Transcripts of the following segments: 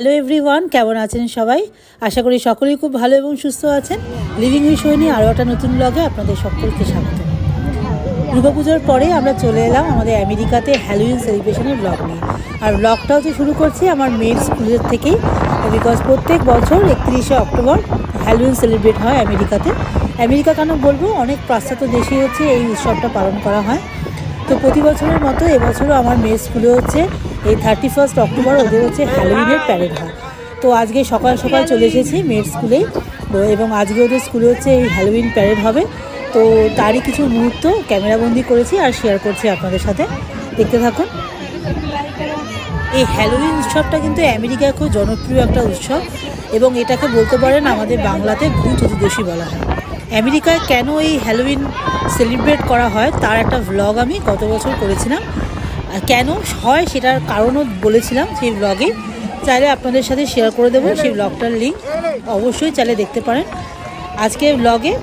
Hello everyone, কেমন আছেন সবাই? আশা করি সকলেই খুব ভালো এবং সুস্থ আছেন। লিভিং বিষয় নিয়ে আরও একটা নতুন ব্লগে আপনাদের সকলকে স্বাগত। দুর্গাপুজোর পরে আমরা চলে এলাম আমাদের আমেরিকাতে হ্যালোউইন সেলিব্রেশনের ব্লগ নিয়ে। আর ব্লগটা হচ্ছে শুরু করছি আমার মেয়ের স্কুলের থেকেই, বিকজ প্রত্যেক বছর 31শে অক্টোবর হ্যালোউইন সেলিব্রেট হয় আমেরিকাতে। আমেরিকা কেন বলবো, অনেক পাশ্চাত্য দেশে হচ্ছে এই উৎসবটা পালন করা হয়। তো প্রতি বছরের মতো এবছরও আমার মেয়ের স্কুলে হচ্ছে এই 31 অক্টোবর ওদের হচ্ছে হ্যালোউইনের প্যারেড হয়। তো আজকে সকাল সকাল চলে এসেছি মেয়ের স্কুলেই, তো এবং আজকে ওদের স্কুলে হচ্ছে এই হ্যালোউইন প্যারেড হবে। তো তারই কিছু মুহূর্ত ক্যামেরাবন্দি করেছি আর শেয়ার করছি আপনাদের সাথে, দেখতে থাকুন। এই হ্যালোউইন উৎসবটা কিন্তু আমেরিকায় খুব জনপ্রিয় একটা উৎসব এবং এটাকে বলতে পারেন আমাদের বাংলাতে ভূত চতুর্দশী বলা হয়। আমেরিকায় কেন এই হ্যালোউইন সেলিব্রেট করা হয় তার একটা ভ্লগ আমি গত বছর করেছিলাম। কেন হয় সেটার কারণও বলেছিলাম সেই ব্লগে, চাইলে আপনাদের সাথে শেয়ার করে দেবো সেই ব্লগটার লিঙ্ক, অবশ্যই চাইলে দেখতে পারেন। আজকে ব্লগে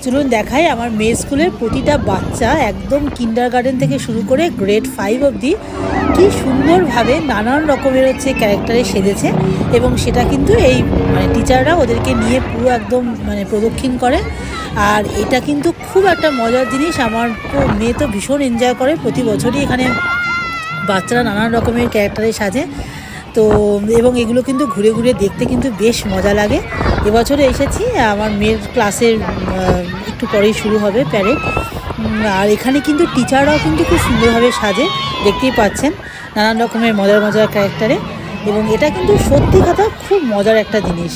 চলুন দেখাই আমার মেয়ে স্কুলের প্রতিটা বাচ্চা, একদম কিন্ডারগার্টেন থেকে শুরু করে গ্রেড 5 অবধি কি সুন্দরভাবে নানান রকমের হচ্ছে ক্যারেক্টারে সেজেছে। এবং সেটা কিন্তু এই টিচাররা ওদেরকে নিয়ে পুরো একদম প্রদক্ষিণ করে। আর এটা কিন্তু খুব একটা মজার জিনিস, আমার মেয়ে তো ভীষণ এনজয় করে। প্রতি বছরই এখানে বাচ্চারা নানান রকমের ক্যারেক্টারে সাজে, তো এবং এগুলো কিন্তু ঘুরে ঘুরে দেখতে কিন্তু বেশ মজা লাগে। এবছরে এসেছি, আমার মেয়ের ক্লাসের একটু পরেই শুরু হবে প্যারেড। আর এখানে কিন্তু টিচাররাও কিন্তু খুব সুন্দরভাবে সাজে, দেখতেই পাচ্ছেন নানান রকমের মজার মজার ক্যারেক্টারে। এবং এটা কিন্তু সত্যি কথা খুব মজার একটা জিনিস।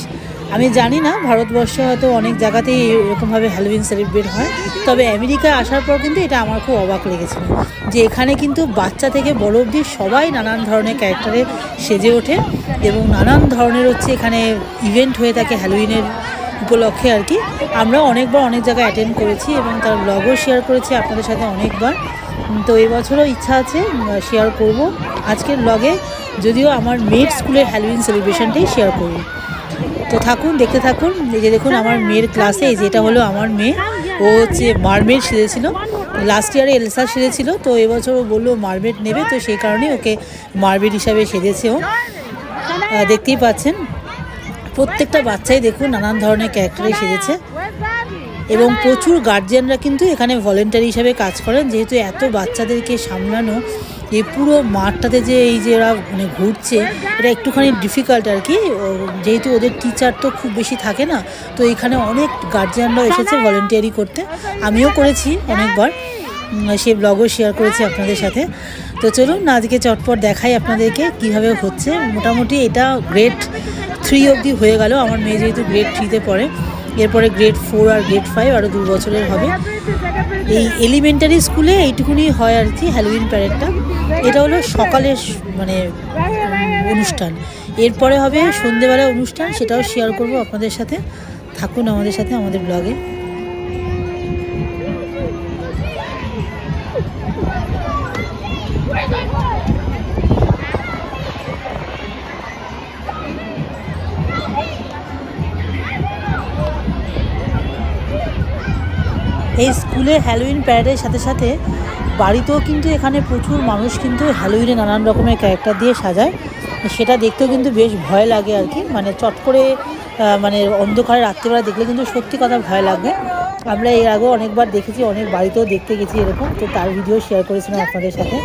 আমি জানি না ভারতবর্ষে হয়তো অনেক জায়গাতেই এরকমভাবে হ্যালোউইন সেলিব্রেট হয়, তবে আমেরিকায় আসার পর কিন্তু এটা আমার খুব অবাক লেগেছিল যে এখানে কিন্তু বাচ্চা থেকে বড় অবধি সবাই নানান ধরনের ক্যারেক্টারে সেজে ওঠে এবং নানান ধরনের হচ্ছে এখানে ইভেন্ট হয়ে থাকে হ্যালোউইনের উপলক্ষে আর কি। আমরা অনেকবার অনেক জায়গায় অ্যাটেন্ড করেছি এবং তার ব্লগও শেয়ার করেছি আপনাদের সাথে অনেকবার। তো এবছরও ইচ্ছা আছে শেয়ার করব আজকের ব্লগে, যদিও আমার মেয়ের স্কুলের হ্যালোউইন সেলিব্রেশনটাই শেয়ার করব। তো থাকুন, দেখতে থাকুন। এই যে দেখুন আমার মেয়ের ক্লাসে, এই যেটা হলো আমার মেয়ে, ও হচ্ছে মারমেড সেজেছিল। লাস্ট ইয়ারে এলসা সেজেছিল, তো এবছর ও বললো মারমেড নেবে, তো সেই কারণেই ওকে মারমেড হিসাবে সেজেছে ও। দেখতেই পাচ্ছেন প্রত্যেকটা বাচ্চাই দেখুন নানান ধরনের ক্যারেক্টারে সেজেছে। এবং প্রচুর গার্জিয়ানরা কিন্তু এখানে ভলেন্টারি হিসাবে কাজ করেন, যেহেতু এত বাচ্চাদেরকে সামলানো এই পুরো মাঠটাতে, যে এই যে এরা ঘুরছে, এটা একটুখানি ডিফিকাল্ট আর কি, যেহেতু ওদের টিচার তো খুব বেশি থাকে না। তো এখানে অনেক গার্জিয়ানরাও এসেছে ভলেন্টিয়ারি করতে, আমিও করেছি অনেকবার, সেই ব্লগও শেয়ার করেছি আপনাদের সাথে। তো চলুন আজকে চটপট দেখাই আপনাদেরকে কিভাবে হচ্ছে। মোটামুটি এটা গ্রেড 3 অবধি হয়ে গেল, আমার মেয়ে যেহেতু গ্রেড 3-তে পড়ে। এরপরে গ্রেড 4 আর গ্রেড 5 আরও 2 বছরের হবে। এই এলিমেন্টারি স্কুলে এইটুকুনি হয় আর কি হ্যালোউইন প্যারেডটা। এটা হলো সকালের অনুষ্ঠান, এরপরে হবে সন্ধেবেলা অনুষ্ঠান, সেটাও শেয়ার করব আপনাদের সাথে। থাকুন আমাদের সাথে আমাদের ব্লগে। এই স্কুলে হ্যালোউইন প্যারেডের সাথে সাথে বাড়িতেও কিন্তু এখানে প্রচুর মানুষ কিন্তু হ্যালোউইনে নানান রকমের ক্যারেক্টার দিয়ে সাজায়। সেটা দেখতেও কিন্তু বেশ ভয় লাগে আর কি, চট করে অন্ধকারে রাত্রিবেলা দেখলে কিন্তু সত্যি কথা ভয় লাগবে। আমরা এর আগেও অনেকবার দেখেছি, অনেক বাড়িতেও দেখতে গেছি এরকম, তো তার ভিডিও শেয়ার করেছিলাম আপনাদের সাথে।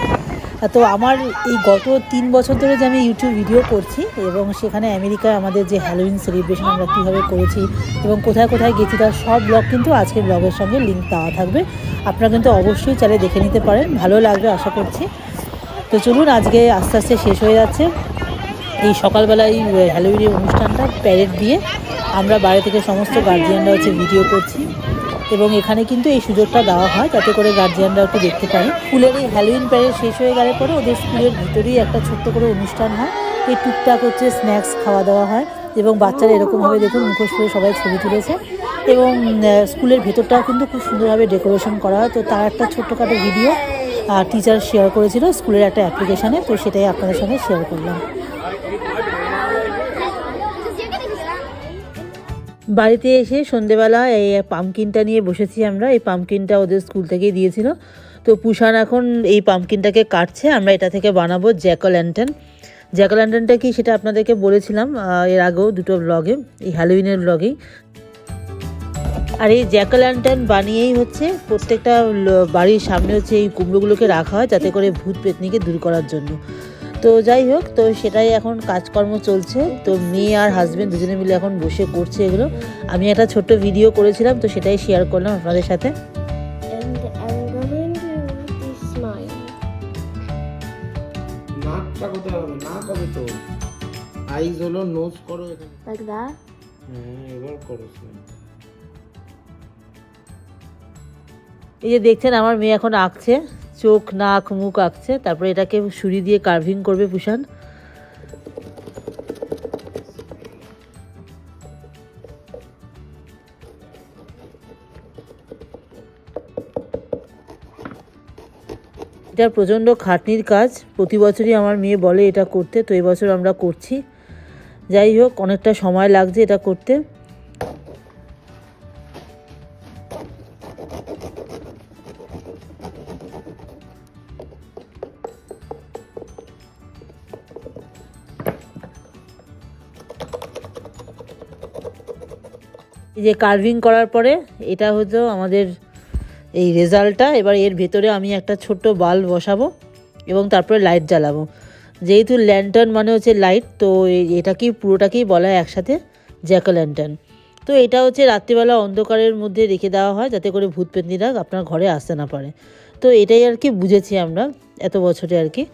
তো আমার এই গত 3 বছর ধরে যে আমি ইউটিউব ভিডিও করছি এবং সেখানে আমেরিকায় আমাদের যে হ্যালোউইন সেলিব্রেশন আমরা কীভাবে করেছি এবং কোথায় কোথায় গেছি তার সব ব্লগ কিন্তু আজকের ব্লগের সঙ্গে লিঙ্ক দেওয়া থাকবে, আপনারা কিন্তু অবশ্যই চাইলে দেখে নিতে পারেন, ভালো লাগবে আশা করছি। তো চলুন, আজকে আস্তে আস্তে শেষ হয়ে যাচ্ছে এই সকালবেলা এই হ্যালোউইনের অনুষ্ঠানটা প্যারেড দিয়ে। আমরা বাইরে থেকে সমস্ত গার্জিয়ানরা হচ্ছে ভিডিও করছি এবং এখানে কিন্তু এই সুযোগটা দেওয়া হয় যাতে করে গার্জিয়ানরা একটু দেখতে পারে। স্কুলের এই হ্যালোউইন প্যারেড শেষ হয়ে গেলে পরে ওদের স্কুলের ভিতরেই একটা ছোট্ট করে অনুষ্ঠান হয়, এই টুকটাক হচ্ছে স্ন্যাক্স খাওয়া দাওয়া হয় এবং বাচ্চারা এরকমভাবে দেখুন মুখোশ করে সবাই ছবি তুলেছে। এবং স্কুলের ভেতরটাও কিন্তু খুব সুন্দরভাবে ডেকোরেশন করা হয়। তো তার একটা ছোট্টখাটো ভিডিও টিচার শেয়ার করেছিল স্কুলের একটা অ্যাপ্লিকেশানে, তো সেটাই আপনাদের সঙ্গে শেয়ার করলাম। বাড়িতে এসে সন্ধেবেলা এই পামকিনটা নিয়ে বসেছি আমরা। এই পামকিনটা ওদের স্কুল থেকেই দিয়েছিল, তো পুষান এখন এই পামকিনটাকে কাটছে। আমরা এটা থেকে বানাবো জ্যাক ও ল্যান্টার্ন। জ্যাক ও ল্যান্টার্নটা কি সেটা আপনাদেরকে বলেছিলাম এর আগেও দুটো ব্লগে, এই হ্যালোউইনের ব্লগেই। আর এই জ্যাক ও ল্যান্টার্ন বানিয়েই হচ্ছে প্রত্যেকটা বাড়ির সামনে হচ্ছে এই কুমড়োগুলোকে রাখা হয় যাতে করে ভূত পেতনিকে দূর করার জন্য। তো যাই হোক, তো সেটাই এখন কাজকর্ম চলছে। তো মেয়ে আর হাজব্যান্ড দুজনে মিলে এখন বসে করছে এগুলো। আমি একটা ছোট্ট ভিডিও করেছিলাম, তো সেটাই শেয়ার করলাম আপনাদের সাথে। নাকটা কোথায় হবে? নাক হবে তো। আইজ হলো, নোজ করো এখানে। Like that? এবার করো। এই যে দেখছেন আমার মেয়ে এখন আঁকছে, চোখ নাক মুখ আঁকছে, তারপরে এটাকে ছুরি দিয়ে কার্ভিং করবে পুষান। এটা প্রচণ্ড খাটনির কাজ, প্রতি বছরই আমার মেয়ে বলে এটা করতে, তো এবছর আমরা করছি। যাই হোক, অনেকটা সময় লাগছে এটা করতে। এই যে কার্ভিং করার পরে এটা হতো আমাদের এই রেজাল্টটা। এবার এর ভেতরে আমি একটা ছোট্ট বাল্ব বসাবো এবং তারপরে লাইট জ্বালাবো। যেহেতু ল্যান্টার্ন মানে হচ্ছে লাইট, তো এটাকেই পুরোটাকেই বলা হয় একসাথে জ্যাক ও ল্যান্টার্ন। তো এটা হচ্ছে রাত্রিবেলা অন্ধকারের মধ্যে রেখে দেওয়া হয় যাতে করে ভূত পেতনিরা আপনার ঘরে আসতে না পারে। তো এটাই আর কি বুঝেছি আমরা এত বছরে আর কি।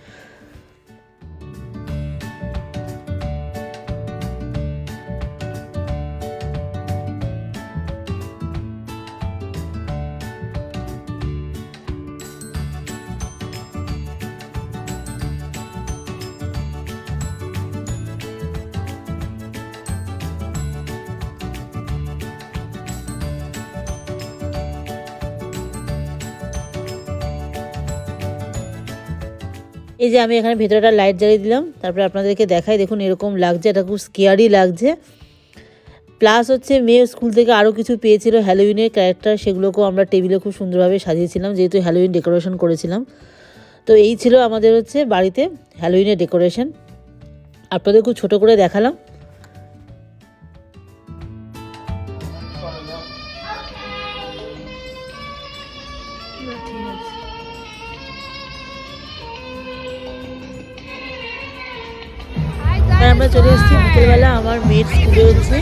এই যে আমি এখানে ভেতরটা লাইট জ্বালিয়ে দিলাম, তারপরে আপনাদেরকে দেখাই। দেখুন এরকম লাগছে, এটা খুব স্কেয়ারি লাগছে। প্লাস হচ্ছে মেয়ে স্কুল থেকে আরও কিছু পেয়েছিল হ্যালোউইনের ক্যারেক্টার, সেগুলোকেও আমরা টেবিলে খুব সুন্দরভাবে সাজিয়েছিলাম, যেহেতু হ্যালোউইন ডেকোরেশন করেছিলাম। তো এই ছিল আমাদের হচ্ছে বাড়িতে হ্যালোউইনের ডেকোরেশন। আপনাদের খুব ছোটো করে দেখালাম। আমরা চলে এসেছি বিকেলবেলা। আমার মেয়ের স্কুলে হচ্ছে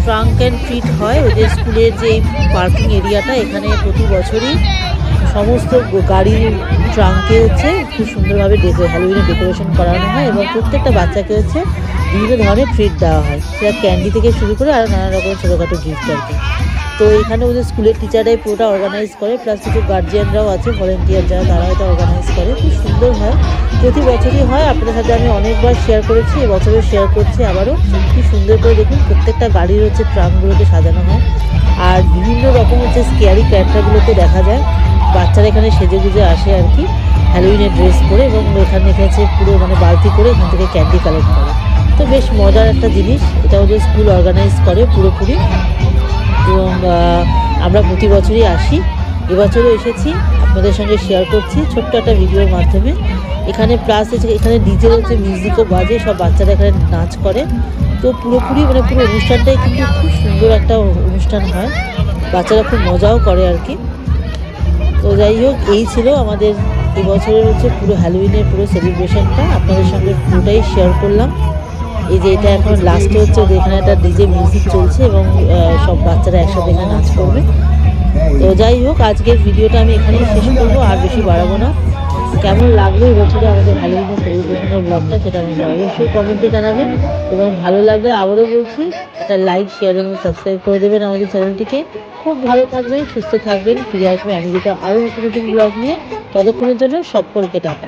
ট্রাঙ্ক অ্যান্ড ট্রিট হয়। ওদের স্কুলের যে পার্কিং এরিয়াটা, এখানে প্রতি বছরই সমস্ত গাড়ির ট্রাঙ্কে হচ্ছে খুব সুন্দরভাবে হ্যালোউইনের ডেকোরেশন করানো হয় এবং প্রত্যেকটা বাচ্চাকে হচ্ছে বিভিন্ন ধরনের ট্রিট দেওয়া হয়, সেটা ক্যান্ডি থেকে শুরু করে আরও নানা রকম ছোটোখাটো গিফট আর কি। তো এখানে ওদের স্কুলের টিচাররাই পুরোটা অর্গানাইজ করে, প্লাস কিছু গার্জিয়ানরাও আছে, ভলেন্টিয়ার যারা, তারা হয়তো অর্গানাইজ করে। খুব সুন্দর হয়, প্রতি বছরই হয়। আপনাদের সাথে আমি অনেকবার শেয়ার করেছি, এবছরও শেয়ার করছি আবারও। কি সুন্দর করে দেখুন, প্রত্যেকটা গাড়ির হচ্ছে ট্রাঙ্কগুলোকে সাজানো হয়, আর বিভিন্ন রকম হচ্ছে স্কেয়ারি ক্যারেক্টারগুলোকে দেখা যায়। বাচ্চারা এখানে সেজে গুজে আসে আর কি, হ্যালোউইনের ড্রেস পরে, এবং এখানে হচ্ছে পুরো মানে বালতি করে এখান থেকে ক্যান্ডি কালেক্ট করে। তো বেশ মজার একটা জিনিস, এটা ওদের স্কুল অর্গানাইজ করে পুরোপুরি। এবং আমরা প্রতি বছরই আসি, এবছরও এসেছি, আপনাদের সঙ্গে শেয়ার করছি ছোট্ট একটা ভিডিওর মাধ্যমে। এখানে প্লাস এখানে ডিজে হচ্ছে, মিউজিকও বাজে, সব বাচ্চারা এখানে নাচ করে। তো পুরোপুরি মানে পুরো অনুষ্ঠানটাই কিন্তু খুব সুন্দর একটা অনুষ্ঠান হয়, বাচ্চারা খুব মজাও করে আর কি। তো যাই হোক, এই ছিল আমাদের এবছরের হচ্ছে পুরো হ্যালোউইনের পুরো সেলিব্রেশনটা, আপনাদের সঙ্গে পুরোটাই শেয়ার করলাম। এই যে এটা এখন লাস্টে হচ্ছে এখানে একটা ডিজে মিউজিক চলছে এবং সব বাচ্চারা একসাথে এখানে নাচ করবে। তো যাই হোক, আজকের ভিডিওটা আমি এখানেই শেষ করবো, আর বেশি বাড়াবো না। কেমন লাগলো এবছরে আমাদের হ্যালোউইনের সেলিব্রেশনের ব্লগটা, সেটা আমাকে অবশ্যই কমেন্টে জানাবেন। এবং ভালো লাগলে আবারও বলছি, একটা লাইক, শেয়ার এবং সাবস্ক্রাইব করে দেবেন আমাদের চ্যানেলটিকে। খুব ভালো থাকবেন, সুস্থ থাকবেন, ফিরে আসবে আমেরিকা আরও নতুন নতুন ব্লগ নিয়ে। ততক্ষণের জন্য সকলকে টাটা।